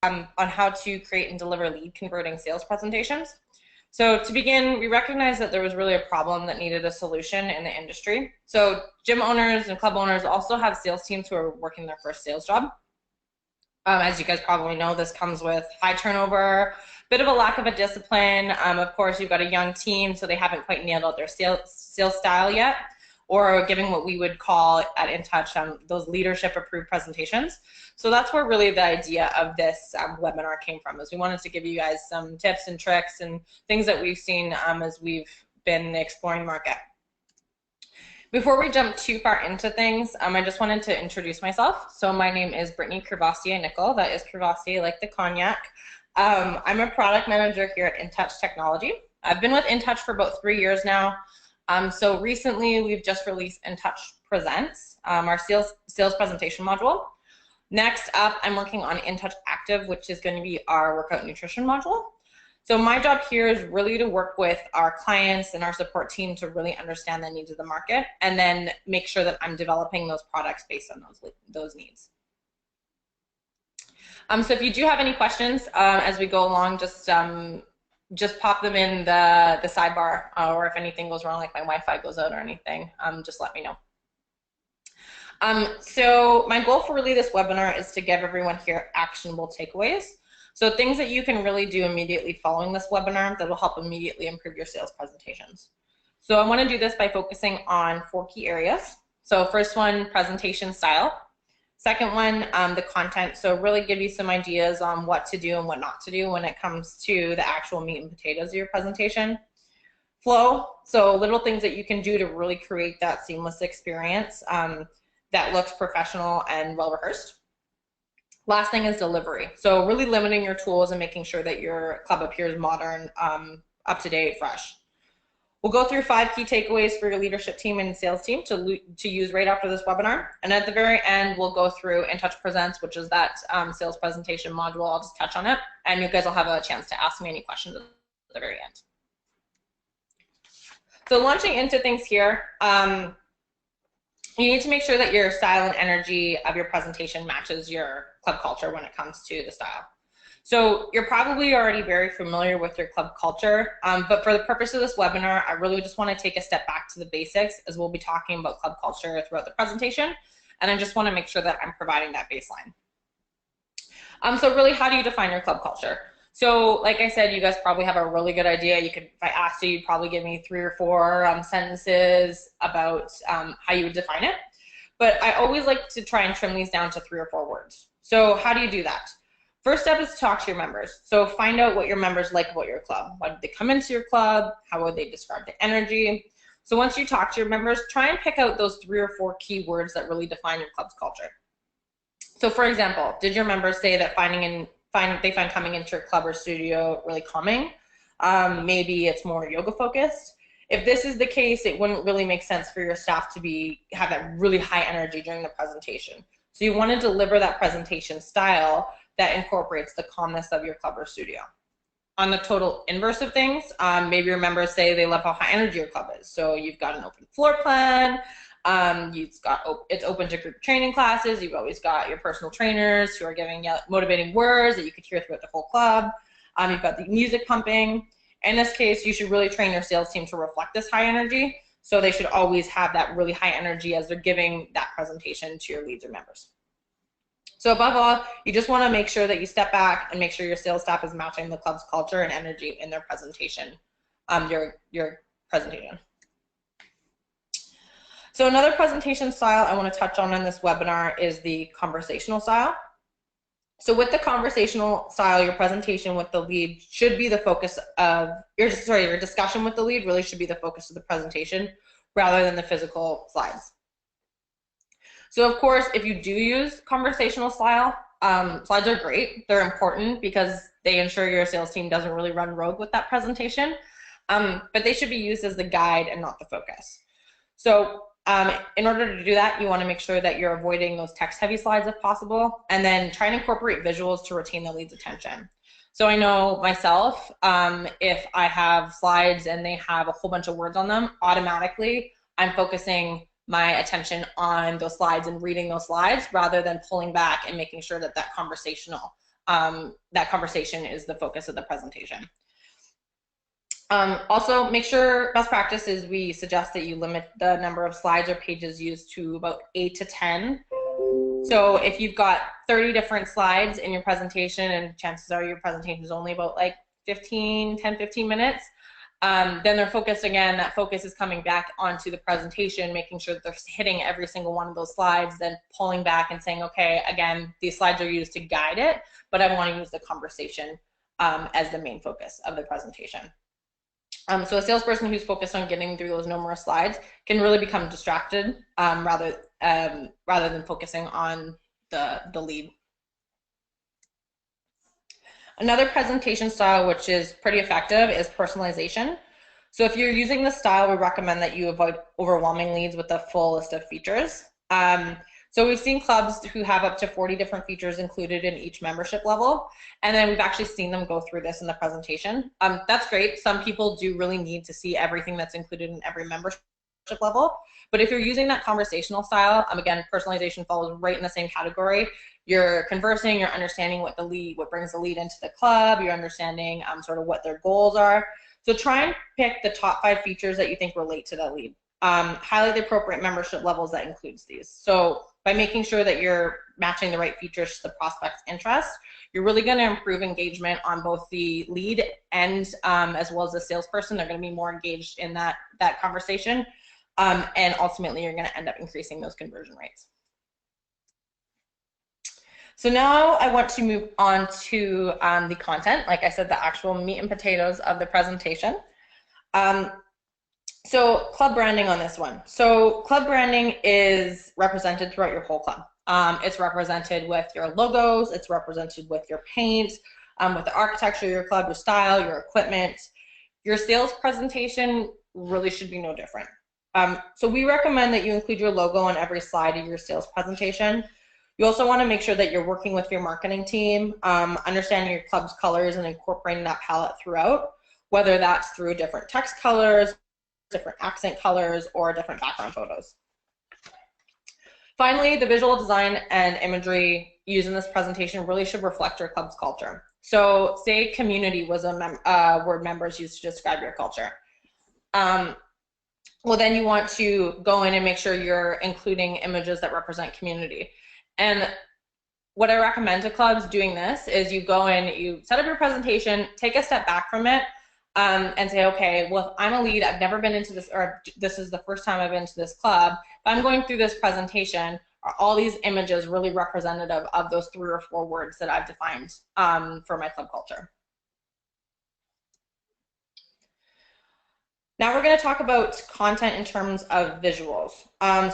on how to create and deliver lead converting sales presentations. So to begin, we recognized that there was really a problem that needed a solution in the industry. So gym owners and club owners also have sales teams who are working their first sales job. As you guys probably know, this comes with high turnover, bit of a lack of a discipline. Of course, you've got a young team, so they haven't quite nailed out their sales style yet, or giving what we would call at InTouch those leadership approved presentations. So that's where really the idea of this webinar came from, is we wanted to give you guys some tips and tricks and things that we've seen as we've been exploring the market. Before we jump too far into things, I just wanted to introduce myself. So my name is Brittany Crevassier-Nicol. That is Crevassier like the cognac. I'm a product manager here at InTouch Technology. I've been with InTouch for about 3 years now. So recently we've just released InTouch Presents, our sales presentation module. Next up, I'm working on InTouch Active, which is going to be our workout nutrition module. So my job here is really to work with our clients and our support team to really understand the needs of the market, and then make sure that I'm developing those products based on those needs. So if you do have any questions as we go along, just pop them in the sidebar, or if anything goes wrong, like my Wi-Fi goes out or anything, just let me know. So my goal for really this webinar is to give everyone here actionable takeaways. So things that you can really do immediately following this webinar that will help immediately improve your sales presentations. So I want to do this by focusing on 4 key areas. So first one, presentation style. Second one, the content. So really give you some ideas on what to do and what not to do when it comes to the actual meat and potatoes of your presentation. Flow, so little things that you can do to really create that seamless experience that looks professional and well rehearsed. Last thing is delivery. So really limiting your tools and making sure that your club appears modern, up to date, fresh. We'll go through 5 key takeaways for your leadership team and sales team to use right after this webinar. And at the very end, we'll go through InTouch Presents, which is that sales presentation module. I'll just touch on it, and you guys will have a chance to ask me any questions at the very end. So launching into things here, you need to make sure that your style and energy of your presentation matches your club culture when it comes to the style. So you're probably already very familiar with your club culture, but for the purpose of this webinar, I really just want to take a step back to the basics, as we'll be talking about club culture throughout the presentation, and I just want to make sure that I'm providing that baseline. So really, how do you define your club culture? So like I said, you guys probably have a really good idea. You could, if I asked you, you'd probably give me 3 or 4 sentences about how you would define it. But I always like to try and trim these down to 3 or 4 words. So how do you do that? First step is to talk to your members. So find out what your members like about your club. Why did they come into your club? How would they describe the energy? So once you talk to your members, try and pick out those 3 or 4 key words that really define your club's culture. So for example, did your members say that they find coming into your club or studio really calming? Maybe it's more yoga focused. If this is the case, it wouldn't really make sense for your staff to have that really high energy during the presentation. So you want to deliver that presentation style that incorporates the calmness of your club or studio. On the total inverse of things, maybe your members say they love how high energy your club is. So you've got an open floor plan, it's open to group training classes, you've always got your personal trainers who are giving you motivating words that you could hear throughout the whole club. You've got the music pumping. In this case, you should really train your sales team to reflect this high energy. So they should always have that really high energy as they're giving that presentation to your leads or members. So above all, you just want to make sure that you step back and make sure your sales staff is matching the club's culture and energy in their presentation, your presentation. So another presentation style I want to touch on in this webinar is the conversational style. So with the conversational style, your presentation with the lead should be the focus of your discussion with the lead really should be the focus of the presentation rather than the physical slides. So of course, if you do use conversational style, slides are great. They're important because they ensure your sales team doesn't really run rogue with that presentation, but they should be used as the guide and not the focus. So in order to do that, you want to make sure that you're avoiding those text-heavy slides if possible, and then try and incorporate visuals to retain the lead's attention. So I know myself, if I have slides and they have a whole bunch of words on them, automatically I'm focusing my attention on those slides and reading those slides rather than pulling back and making sure that that conversational that conversation is the focus of the presentation. Also, make sure, best practice is we suggest that you limit the number of slides or pages used to about 8 to 10. So if you've got 30 different slides in your presentation, and chances are your presentation is only about like 10, 15 minutes, then they're focused again, that focus is coming back onto the presentation, making sure that they're hitting every single one of those slides, then pulling back and saying, okay, again, these slides are used to guide it, but I want to use the conversation as the main focus of the presentation. So a salesperson who's focused on getting through those numerous slides can really become distracted rather than focusing on the lead. Another presentation style which is pretty effective is personalization. So if you're using this style, we recommend that you avoid overwhelming leads with a full list of features. So we've seen clubs who have up to 40 different features included in each membership level, and then we've actually seen them go through this in the presentation. That's great. Some people do really need to see everything that's included in every membership level, but if you're using that conversational style, again, personalization falls right in the same category. You're conversing, you're understanding what brings the lead into the club, you're understanding sort of what their goals are. So try and pick the top 5 features that you think relate to that lead. Highlight the appropriate membership levels that includes these. So by making sure that you're matching the right features to the prospect's interest, you're really going to improve engagement on both the lead and as well as the salesperson. They're going to be more engaged in that conversation, and ultimately you're going to end up increasing those conversion rates. So now I want to move on to the content, like I said, the actual meat and potatoes of the presentation. So club branding on this one. So club branding is represented throughout your whole club. It's represented with your logos, it's represented with your paint, with the architecture of your club, your style, your equipment. Your sales presentation really should be no different. So we recommend that you include your logo on every slide of your sales presentation. You also want to make sure that you're working with your marketing team, understanding your club's colors and incorporating that palette throughout, whether that's through different text colors, different accent colors, or different background photos. Finally, the visual design and imagery used in this presentation really should reflect your club's culture. So say community was a word members used to describe your culture. Well, then you want to go in and make sure you're including images that represent community. And what I recommend to clubs doing this is you go in, you set up your presentation, take a step back from it, and say, okay, well, if I'm a lead, I've never been into this, or this is the first time I've been to this club, if I'm going through this presentation, are all these images really representative of those 3 or 4 words that I've defined for my club culture? Now we're going to talk about content in terms of visuals.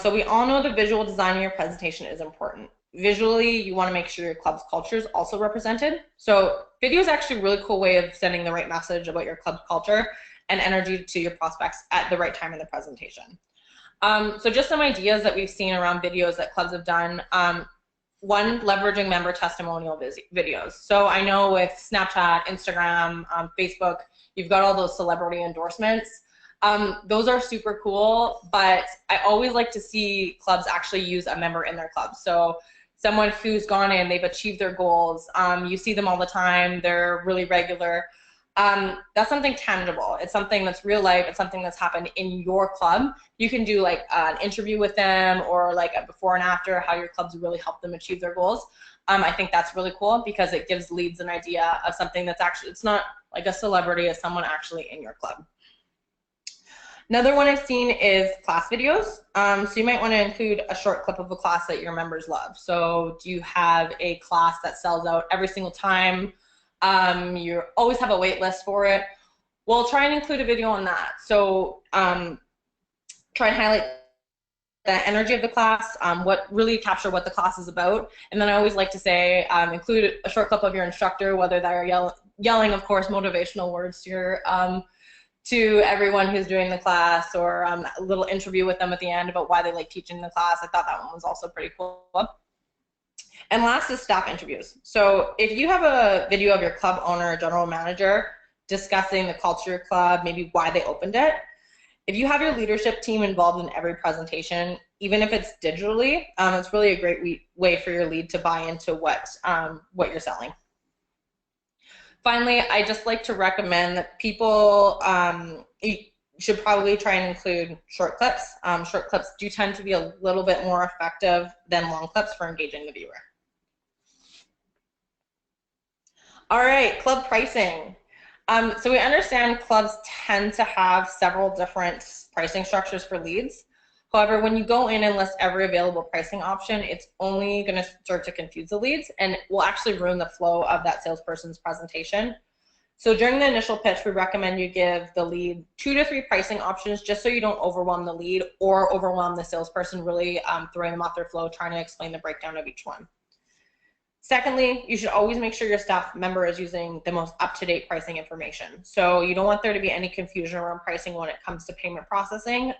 So we all know the visual design of your presentation is important. Visually, you want to make sure your club's culture is also represented. So video is actually a really cool way of sending the right message about your club's culture and energy to your prospects at the right time in the presentation. So just some ideas that we've seen around videos that clubs have done. One, leveraging member testimonial videos. So I know with Snapchat, Instagram, Facebook, you've got all those celebrity endorsements. Those are super cool, but I always like to see clubs actually use a member in their club. So someone who's gone in, they've achieved their goals, you see them all the time, they're really regular. That's something tangible. It's something that's real life. It's something that's happened in your club. You can do like an interview with them, or like a before and after, how your clubs really helped them achieve their goals. I think that's really cool because it gives leads an idea of something that's actually, it's not like a celebrity, it's someone actually in your club. Another one I've seen is class videos. So you might want to include a short clip of a class that your members love. So do you have a class that sells out every single time? You always have a wait list for it. Well, try and include a video on that. So try and highlight the energy of the class, what really capture what the class is about. And then I always like to say, include a short clip of your instructor, whether they're yelling, of course, motivational words to your to everyone who's doing the class, or a little interview with them at the end about why they like teaching the class. I thought that one was also pretty cool. And last is staff interviews. So if you have a video of your club owner or general manager discussing the culture of your club, maybe why they opened it, if you have your leadership team involved in every presentation, even if it's digitally, it's really a great way for your lead to buy into what you're selling. Finally, I just like to recommend that people you should probably try and include short clips. Short clips do tend to be a little bit more effective than long clips for engaging the viewer. All right, club pricing. So we understand clubs tend to have several different pricing structures for leads. However, when you go in and list every available pricing option, it's only going to start to confuse the leads and will actually ruin the flow of that salesperson's presentation. So during the initial pitch, we recommend you give the lead 2 to 3 pricing options just so you don't overwhelm the lead or overwhelm the salesperson, really throwing them off their flow, trying to explain the breakdown of each one. Secondly, you should always make sure your staff member is using the most up-to-date pricing information. So you don't want there to be any confusion around pricing when it comes to payment processing.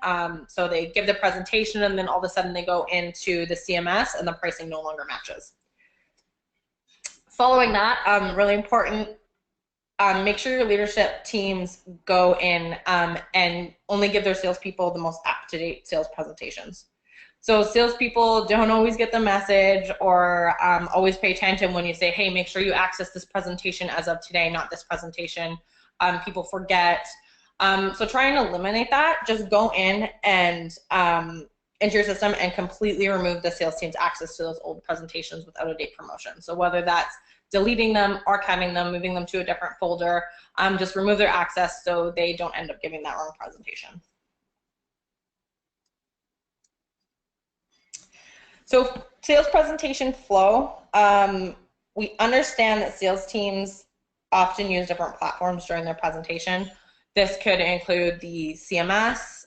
So they give the presentation and then all of a sudden they go into the CMS and the pricing no longer matches. Following that, really important, make sure your leadership teams go in and only give their salespeople the most up-to-date sales presentations. So salespeople don't always get the message or always pay attention when you say, hey, make sure you access this presentation as of today, not this presentation. People forget. So try and eliminate that. Just go in and into your system and completely remove the sales team's access to those old presentations with out-of-date promotion. So whether that's deleting them, archiving them, moving them to a different folder, just remove their access so they don't end up giving that wrong presentation. So sales presentation flow, we understand that sales teams often use different platforms during their presentation. This could include the CMS,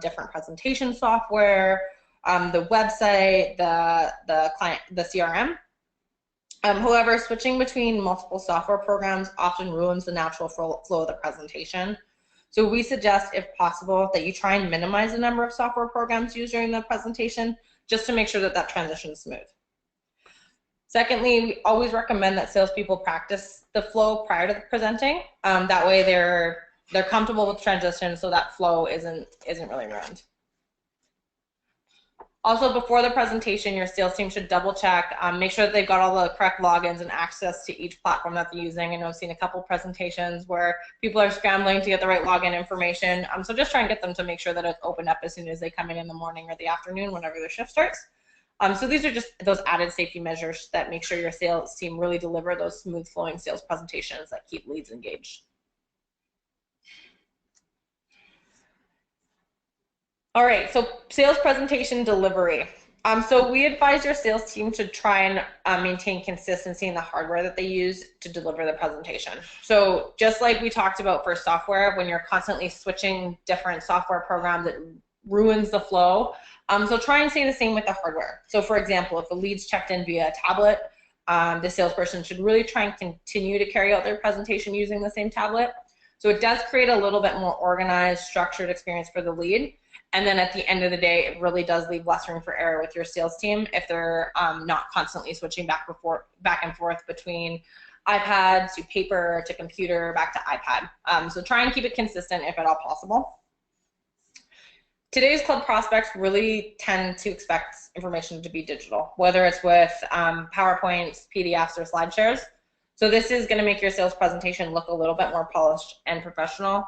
different presentation software, the website, the client, the CRM. However, switching between multiple software programs often ruins the natural flow of the presentation. So we suggest, if possible, that you try and minimize the number of software programs used during the presentation, just to make sure that that transition is smooth. Secondly, we always recommend that salespeople practice the flow prior to presenting. That way they're comfortable with transition, so that flow isn't really ruined. Also, before the presentation, your sales team should double check, make sure that they've got all the correct logins and access to each platform that they're using. I know I've seen a couple presentations where people are scrambling to get the right login information. So just try and get them to make sure that it's opened up as soon as they come in the morning or the afternoon, whenever their shift starts. So these are just those added safety measures that make sure your sales team really deliver those smooth flowing sales presentations that keep leads engaged. All right, so sales presentation delivery. So we advise your sales team to try and maintain consistency in the hardware that they use to deliver the presentation. So just like we talked about for software, when you're constantly switching different software programs, it ruins the flow. So try and stay the same with the hardware. So for example, if a lead's checked in via a tablet, the salesperson should really try and continue to carry out their presentation using the same tablet. So it does create a little bit more organized, structured experience for the lead. And then at the end of the day, it really does leave less room for error with your sales team if they're not constantly switching back and forth between iPad to paper to computer back to iPad. So try and keep it consistent if at all possible. Today's club prospects really tend to expect information to be digital, whether it's with PowerPoints, PDFs, or slide shares. So this is going to make your sales presentation look a little bit more polished and professional.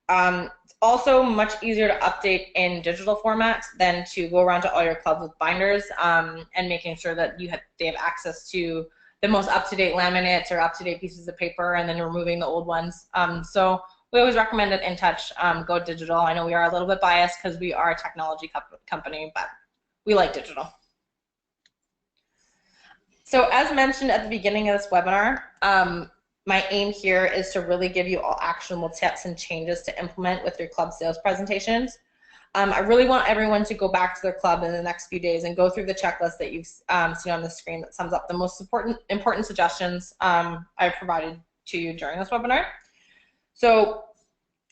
It's also much easier to update in digital formats than to go around to all your clubs with binders and making sure that they have access to the most up-to-date laminates or up-to-date pieces of paper, and then removing the old ones. So we always recommend that InTouch go digital. I know we are a little bit biased because we are a technology company, but we like digital. So as mentioned at the beginning of this webinar, my aim here is to really give you all actionable tips and changes to implement with your club sales presentations. I really want everyone to go back to their club in the next few days and go through the checklist that you've seen on the screen that sums up the most important suggestions I provided to you during this webinar. So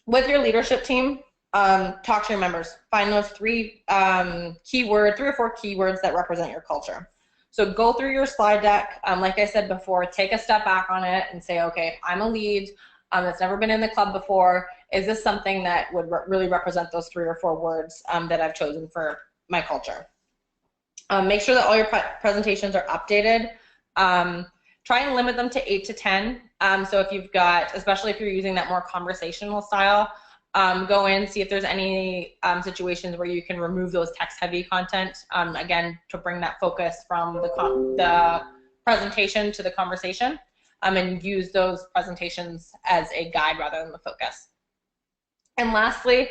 with your leadership team, talk to your members. Find those three or four keywords that represent your culture. So go through your slide deck. Like I said before, take a step back on it and say, okay, I'm a lead that's never been in the club before. Is this something that would really represent those 3 or 4 words that I've chosen for my culture? Make sure that all your presentations are updated. try and limit them to 8 to 10. So if you've got, especially if you're using that more conversational style, go in, see if there's any situations where you can remove those text-heavy content, again, to bring that focus from the presentation to the conversation, and use those presentations as a guide rather than the focus. And lastly,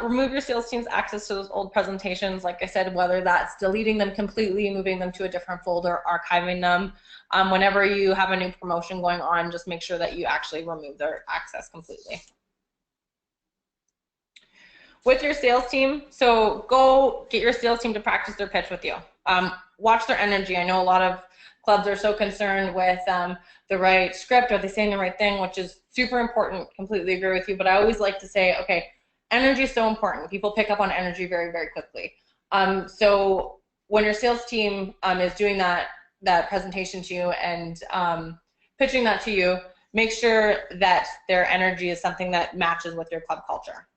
remove your sales team's access to those old presentations. Like I said, whether that's deleting them completely, moving them to a different folder, archiving them. Whenever you have a new promotion going on, just make sure that you actually remove their access completely. With your sales team, so go get your sales team to practice their pitch with you. Watch their energy. I know a lot of clubs are so concerned with the right script, are they saying the right thing, which is super important, completely agree with you, but I always like to say, okay, energy is so important. People pick up on energy very, very quickly. So when your sales team is doing that presentation to you and pitching that to you, make sure that their energy is something that matches with your club culture.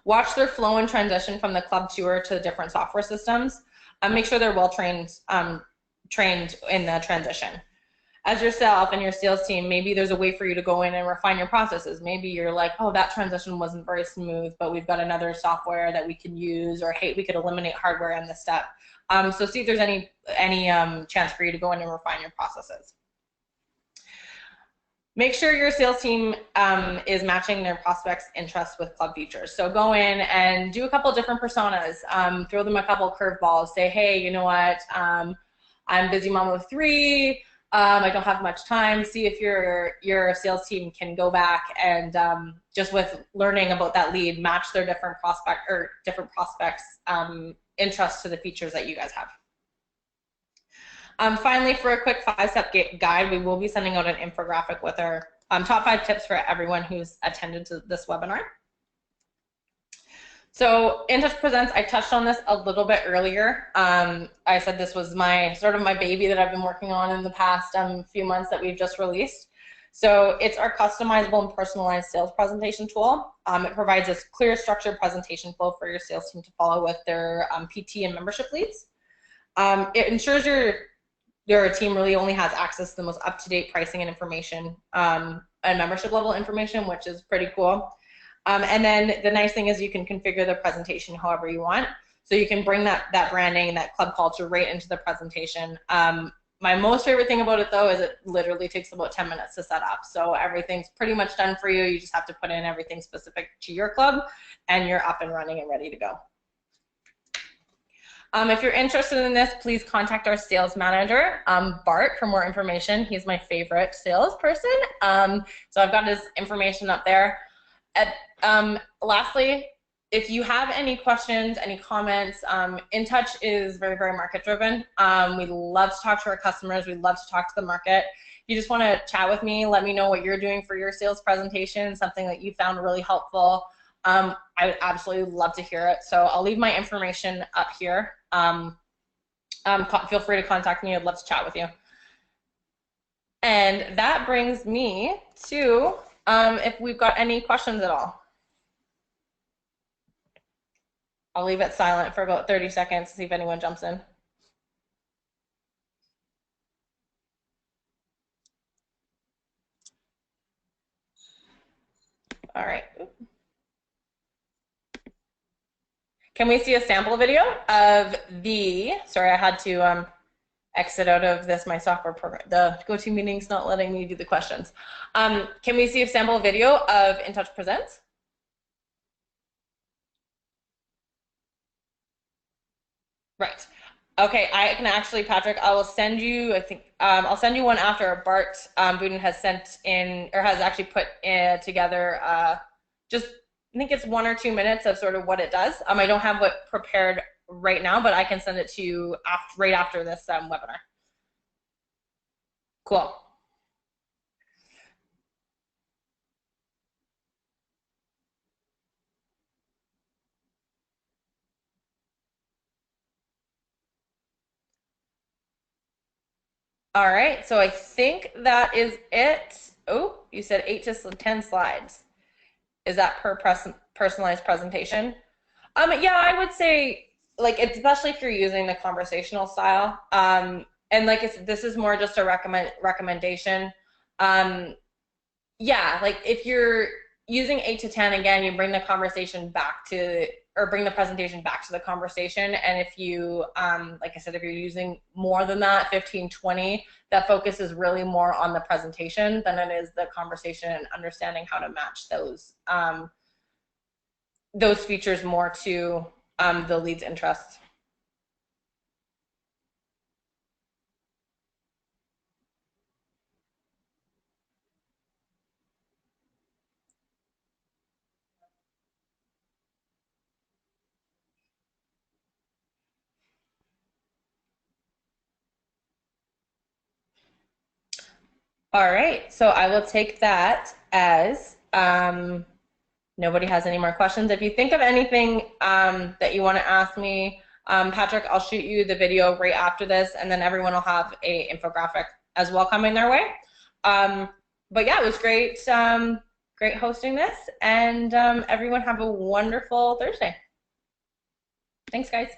Watch their flow and transition from the club tour to the different software systems. Make sure they're well trained in the transition. As yourself and your sales team, maybe there's a way for you to go in and refine your processes. Maybe you're like, oh, that transition wasn't very smooth, but we've got another software that we can use, or hey, we could eliminate hardware in this step. So see if there's any chance for you to go in and refine your processes. Make sure your sales team is matching their prospects' interests with club features. So go in and do a couple different personas, throw them a couple curveballs, say, hey, you know what, I'm busy mom of 3, I don't have much time. See if your sales team can go back and just with learning about that lead, match their different prospects' interests to the features that you guys have. Finally, for a quick 5-step guide, we will be sending out an infographic with our top 5 tips for everyone who's attended to this webinar. So InTouch Presents, I touched on this a little bit earlier. I said this was sort of my baby that I've been working on in the past few months that we've just released. So it's our customizable and personalized sales presentation tool. It provides a clear, structured presentation flow for your sales team to follow with their PT and membership leads. It ensures your team really only has access to the most up-to-date pricing and information and membership level information, which is pretty cool. And then the nice thing is you can configure the presentation however you want. So you can bring that branding, that club culture right into the presentation. My most favorite thing about it though is it literally takes about 10 minutes to set up. So everything's pretty much done for you. You just have to put in everything specific to your club and you're up and running and ready to go. If you're interested in this, please contact our sales manager, Bart, for more information. He's my favorite salesperson. So I've got his information up there. Lastly, if you have any questions, any comments, InTouch is very, very market driven. We love to talk to our customers. We love to talk to the market. If you just want to chat with me, let me know what you're doing for your sales presentation, something that you found really helpful. I would absolutely love to hear it. So I'll leave my information up here. Feel free to contact me. I'd love to chat with you. And that brings me to if we've got any questions at all. I'll leave it silent for about 30 seconds to see if anyone jumps in. All right. Can we see a sample video of sorry, I had to exit out of this, my software program. The GoToMeeting's not letting me do the questions. Can we see a sample video of InTouch Presents? Right. Okay, I can actually, Patrick, I will send you, I think, I'll send you one after Bart Budin has sent in, or has actually put together just, I think it's 1 or 2 minutes of sort of what it does. I don't have it prepared right now, but I can send it to you right after this webinar. Cool. All right, so I think that is it. Oh, you said 8 to 10 slides. Is that per personalized presentation? Yeah, I would say, like, especially if you're using the conversational style, and like I said, this is more just a recommendation. Yeah, like if you're using 8 to 10, again, you bring the conversation back to, or bring the presentation back to the conversation. And if you, like I said, if you're using more than that, 15, 20, that focus is really more on the presentation than it is the conversation and understanding how to match those features more to the lead's interests. All right, so I will take that as nobody has any more questions. If you think of anything that you want to ask me, Patrick, I'll shoot you the video right after this, and then everyone will have a infographic as well coming their way. But yeah, it was great, great hosting this, and everyone have a wonderful Thursday. Thanks, guys.